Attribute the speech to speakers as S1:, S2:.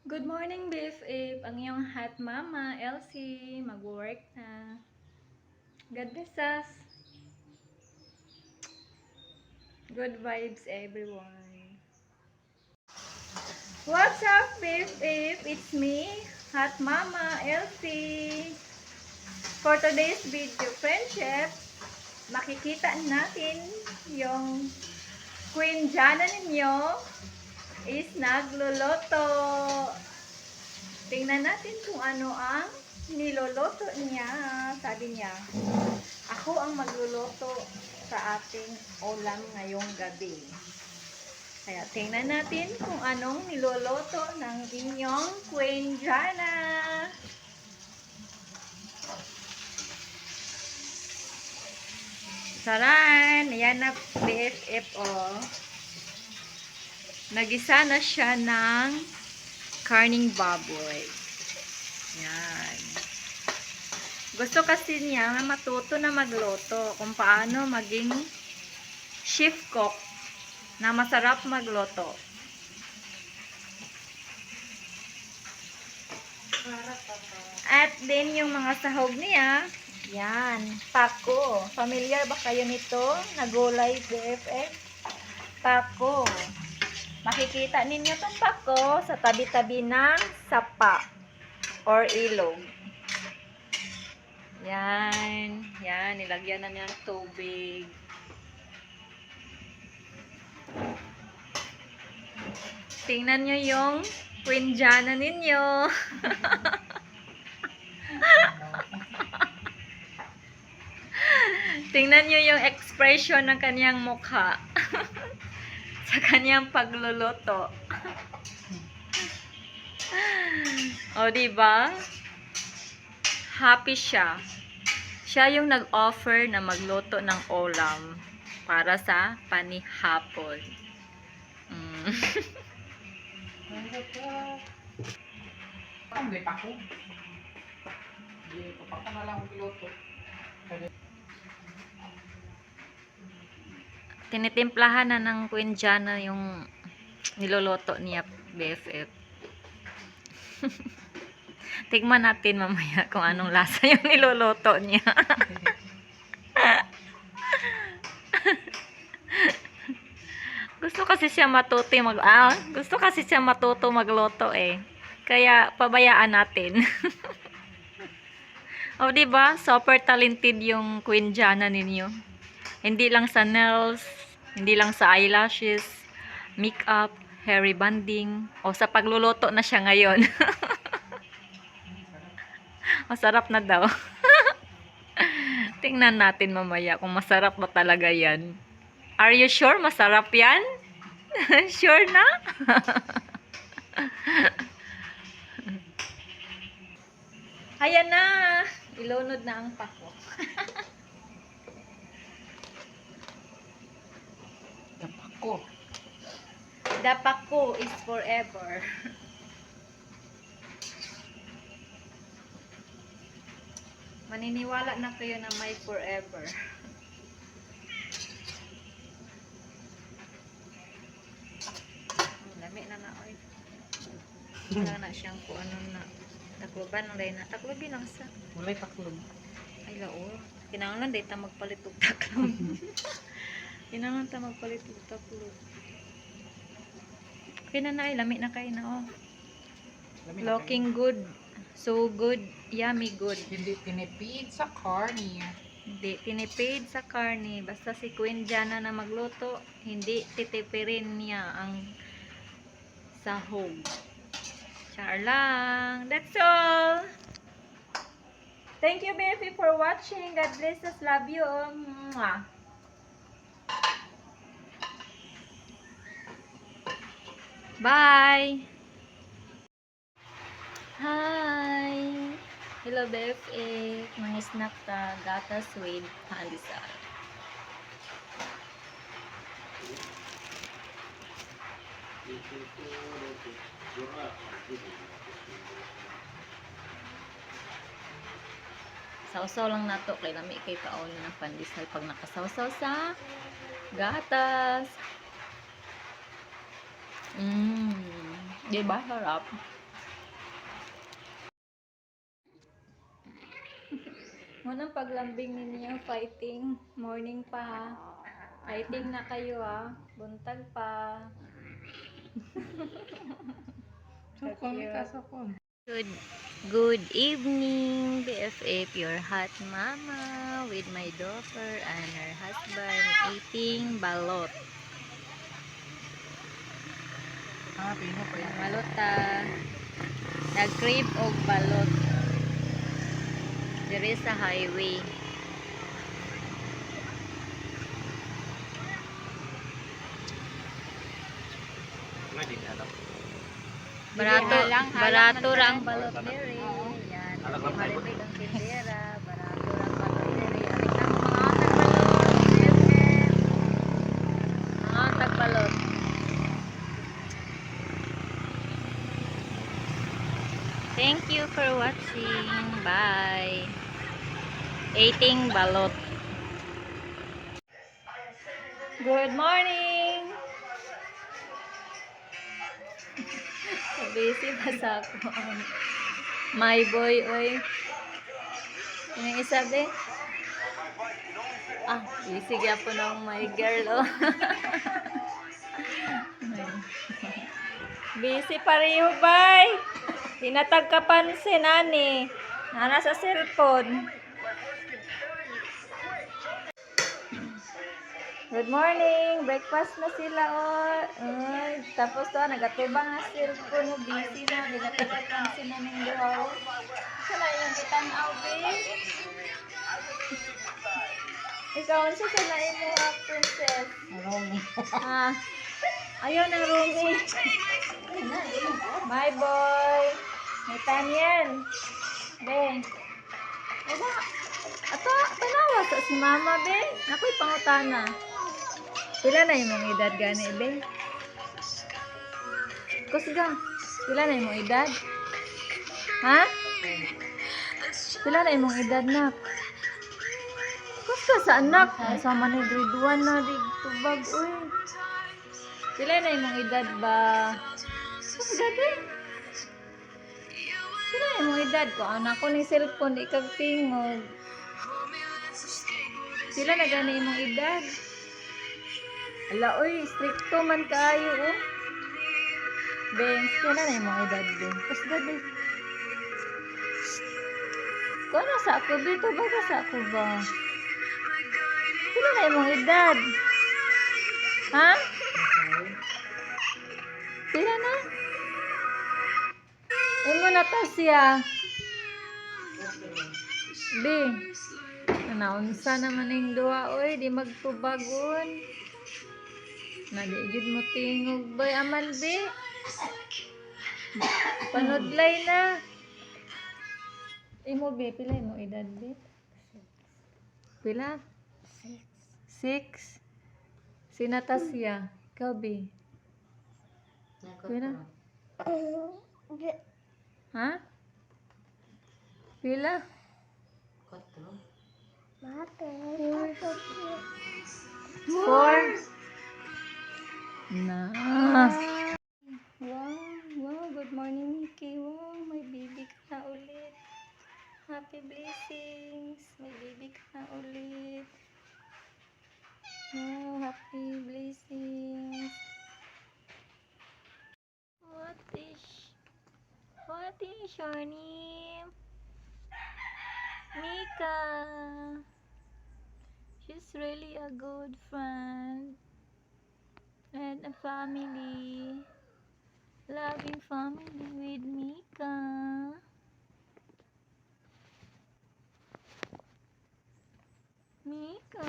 S1: Good morning, BFF! Ang iyong hot mama, Elsie, mag-work na. God bless us. Good vibes, everyone. What's up, BFF? It's me, hot mama, Elsie. For today's video, friendship, makikita natin yung Queen Jana ninyo is nagluluto. Tingnan natin kung ano ang niluluto niya. Sabi niya, ako ang magluluto sa ating ulam ngayong gabi. Kaya tingnan natin kung anong niluluto ng inyong Queen Jana. Saran! Ayan na, BFF, oh. Nagisa na siya ng karning baboy. Yan. Gusto kasi niya matuto na magluto kung paano maging chef cook na masarap magluto. At din yung mga sahog niya, yan, pako. Familiar ba kayo nito? Nagulay, BFF? Pako. Makikita ninyo itong pako sa tabi-tabi ng sapa or ilog. Yan. Yan. Nilagyan na niya ng tubig. Tingnan nyo yung Queen Jana ninyo. Tingnan nyo yung expression ng kanyang mukha. Sa kanyang pagluluto. O, diba? Happy siya. Siya yung nag-offer na magluto ng ulam para sa panihapon.
S2: Hindi pa ko. Hindi pa pa na lang piloto.
S1: Tinitimplahan na ng Queen Jana yung niluluto niya, BFF. Tignan natin mamaya kung anong lasa yung niluluto niya. Gusto kasi siya matuto magluto eh. Kaya pabayaan natin. O diba? Super talented yung Queen Jana ninyo. Hindi lang sa nails, hindi lang sa eyelashes, makeup, hair rebonding, o sa pagluluto na siya ngayon. Masarap na daw. Tingnan natin mamaya kung masarap ba talaga yan. Are you sure masarap yan? Sure na? Ayan na! Ilunod na ang pako.
S2: Napako.
S1: The pako is forever. Maniniwala na kayo na may forever. Lami na na, oy. Wala na siyang kung ano na. Takloban lang dahil na. Taklobin lang sa.
S2: Walay taklog.
S1: Ay, lao. Kinangan dahil ta magpalit og taklob. Kinangan ta magpalit og taklob. Okay na na, ay. Lami na kayo na, oh. Looking good. So good. Yummy good.
S2: Hindi tinipid sa karne.
S1: Hindi tinipid sa karne. Basta si Queen Jana na magluto, hindi titipirin niya ang sahog. Char lang. That's all. Thank you, baby, for watching. God bless us. Love you. Mwah. Bye. Hi. Hello, BFF. Mga snack ta. Gatas with pandesal. Sausaw lang nato kay lami kay kaon ng pandesal pag nakasawsaw sa gatas. Di ba? Harap. Munang paglambing ninyo, fighting. Morning pa ha. Fighting na kayo ha. Buntag pa. So cute. Good evening, BFF, your hot mama with my daughter and her husband eating balot.
S2: Pino pa yan.
S1: Balot nag-crave og balot. There is a highway. Barato rang balot diri. Yan, si Maribel ang tindera. Barato rang balot diri. Alik na mo mga tagbalot. Thank you for watching. Bye. Eating balot. Good morning. Busy pa sa ako. My boy, oy. Yung isa, be? Busy po ng my girl, oh. Busy pa rin yung bay. Tinatag ka pansin, ani. Nana sa cellphone. Good morning. Breakfast na sila, oh. Tapos to, nagatubang na cellphone, oh. Busy na. Tinatag pansin na ng duhaw. Sala yung kitanaw, be. Ikaw, ano sa lain mo, princess?
S2: Romy.
S1: Ayaw ng Rumi. My boy. May Taniel. Be. Aba. Tanawa sa si mama, be. Ako'y pangutana. Pila na yung mga edad gani, be? Kusga. Pila na yung mga edad? Ha? Pila na yung mga edad, nak? Kusga sa anak. Sama ni grade 1 na di tubag, uy. Pila na yung mga edad ba? Kusga, be. Pila na yung mga edad ko? Anak ko ni cellphone, di kagtingog. Pila na gani yung mga edad? Ala, uy, stricto man kayo, oh. Bengs, pila na yung mga edad, be. Kusga, be. Kung ano sa ako, be, tubaga sa ako ba? Pila na yung mga edad? Ha? Pila na? Imo na to siya. Be. Naunsa naman yung duwa, oy. Di magtubagon. Nadigid mo tingog, bay. Amal, be. Panudlay na. Imo, be. Pila yung edad, be? Pila? 6. Si Natasya. Ikaw, be. Pila? Ha? Pila? 4. Na. Wow, good morning, Mickey. Wow, may baby ka na ulit. Happy blessings. May baby ka na ulit. Wow, happy blessings. What is your name? Mika. She's really a good friend and a family. Loving family with Mika. Mika.